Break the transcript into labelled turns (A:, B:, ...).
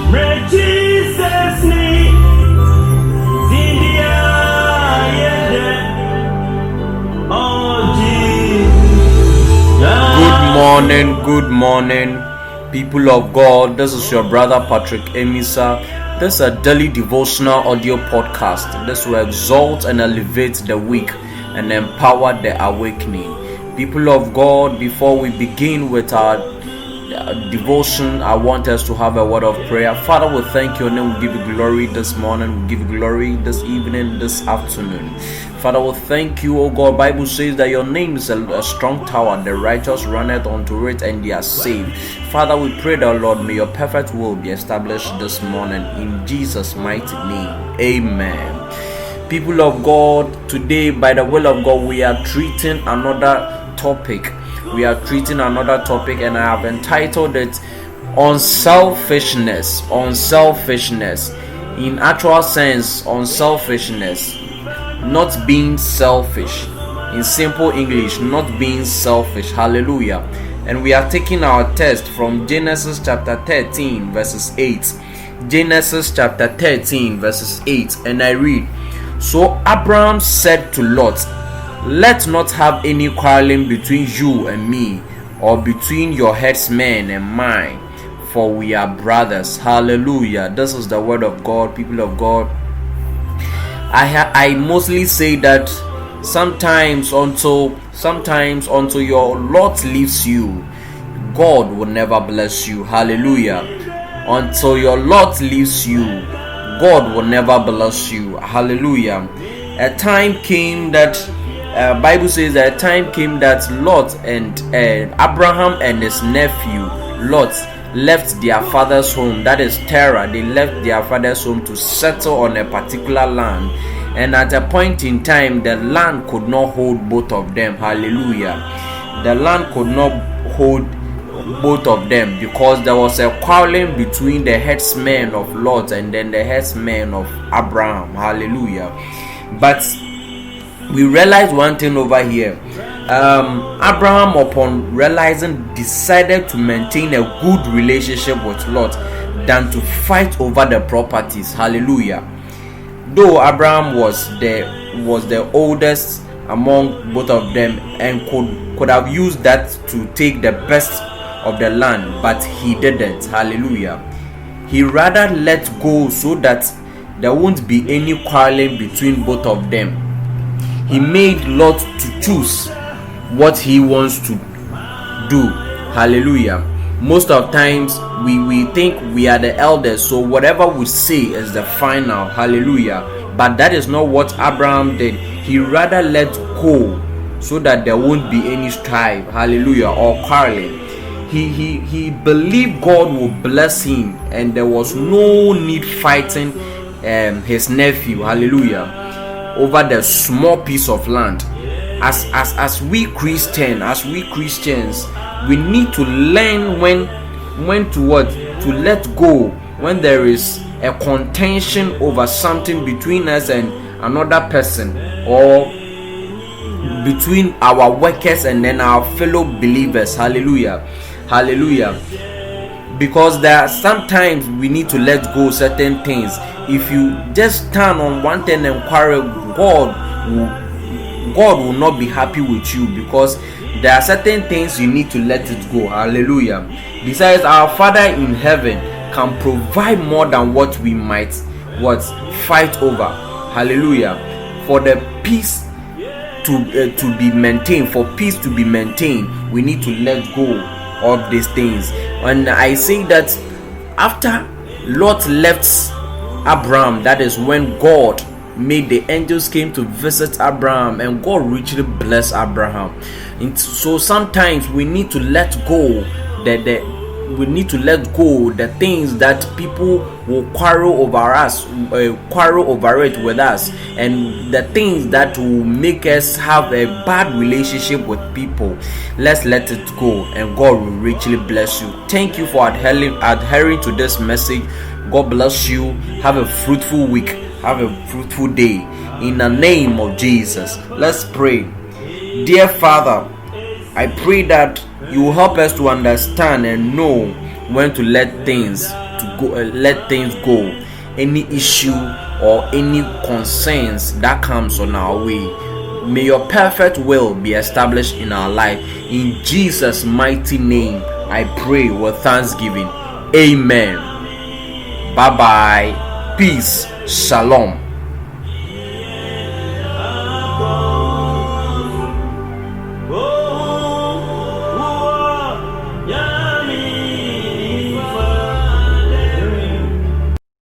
A: Jesus name, Zindia, oh Jesus.
B: Good morning, people of God. This is your brother Patrick Emisa. This is a daily devotional audio podcast. This will exalt and elevate the weak and empower the awakening. People of God, before we begin with our devotion, I want us to have a word of prayer. Father, we thank you and we give you glory this morning, we give you glory this evening, this afternoon. Father, we thank you, O God. Bible says that your name is a strong tower, the righteous runneth unto it and they are saved. Father, we pray that, Lord, may your perfect will be established this morning in Jesus' mighty name. Amen. People of God, today by the will of God, we are treating another topic. And I have entitled it Unselfishness. In actual sense, unselfishness, not being selfish. In simple English, not being selfish. Hallelujah. And we are taking our text from Genesis chapter 13 verses 8. Genesis chapter 13 verses 8, and I read, So Abraham said to Lot, Let not have any quarreling between you and me, or between your headsmen and mine, for we are brothers. Hallelujah. This is the word of God, people of God. I mostly say that sometimes until your lot leaves you, God will never bless you. Hallelujah. Until your lot leaves you, God will never bless you. Hallelujah. A time came that Bible says that a time came that Lot and Abraham and his nephew Lot left their father's home, that is Terah. They left their father's home to settle on a particular land, and at a point in time the land could not hold both of them. Hallelujah. The land could not hold both of them because there was a quarreling between the headsmen of Lot and then the headsmen of Abraham. Hallelujah. But we realize one thing over here. Abraham, upon realizing, decided to maintain a good relationship with Lot than to fight over the properties. Hallelujah. Though Abraham was the oldest among both of them and could have used that to take the best of the land, but he didn't. Hallelujah. He rather let go so that there won't be any quarreling between both of them. He made Lot to choose what he wants to do. Hallelujah. Most of times we think we are the elders, so whatever we say is the final. Hallelujah. But that is not what Abraham did. He rather let go so that there won't be any strife. Hallelujah. Or quarreling. He believed God would bless him and there was no need fighting his nephew. Hallelujah. Over the small piece of land. As we Christians, we need to learn when to let go when there is a contention over something between us and another person, or between our workers and then our fellow believers. Hallelujah. Because there are sometimes we need to let go certain things. If you just stand on one thing and quarrel, God will not be happy with you, because there are certain things you need to let it go. Hallelujah. Besides, our Father in heaven can provide more than what we might fight over. Hallelujah. For the peace to be maintained, we need to let go of these things. And I say that after Lot left Abraham, that is when God made the angels came to visit Abraham, and God richly blessed Abraham. And so sometimes we need to let go the things that people will quarrel over it with us, and the things that will make us have a bad relationship with people. Let's let it go, and God will richly bless you. Thank you for adhering to this message. God bless you. Have a fruitful week. Have a fruitful day in the name of Jesus. Let's pray. Dear Father, I pray that you will help us to understand and know when to let things to go, let things go. Any issue or any concerns that comes on our way, may your perfect will be established in our life. In Jesus' mighty name, I pray with thanksgiving. Amen. Bye bye. Peace. Shalom.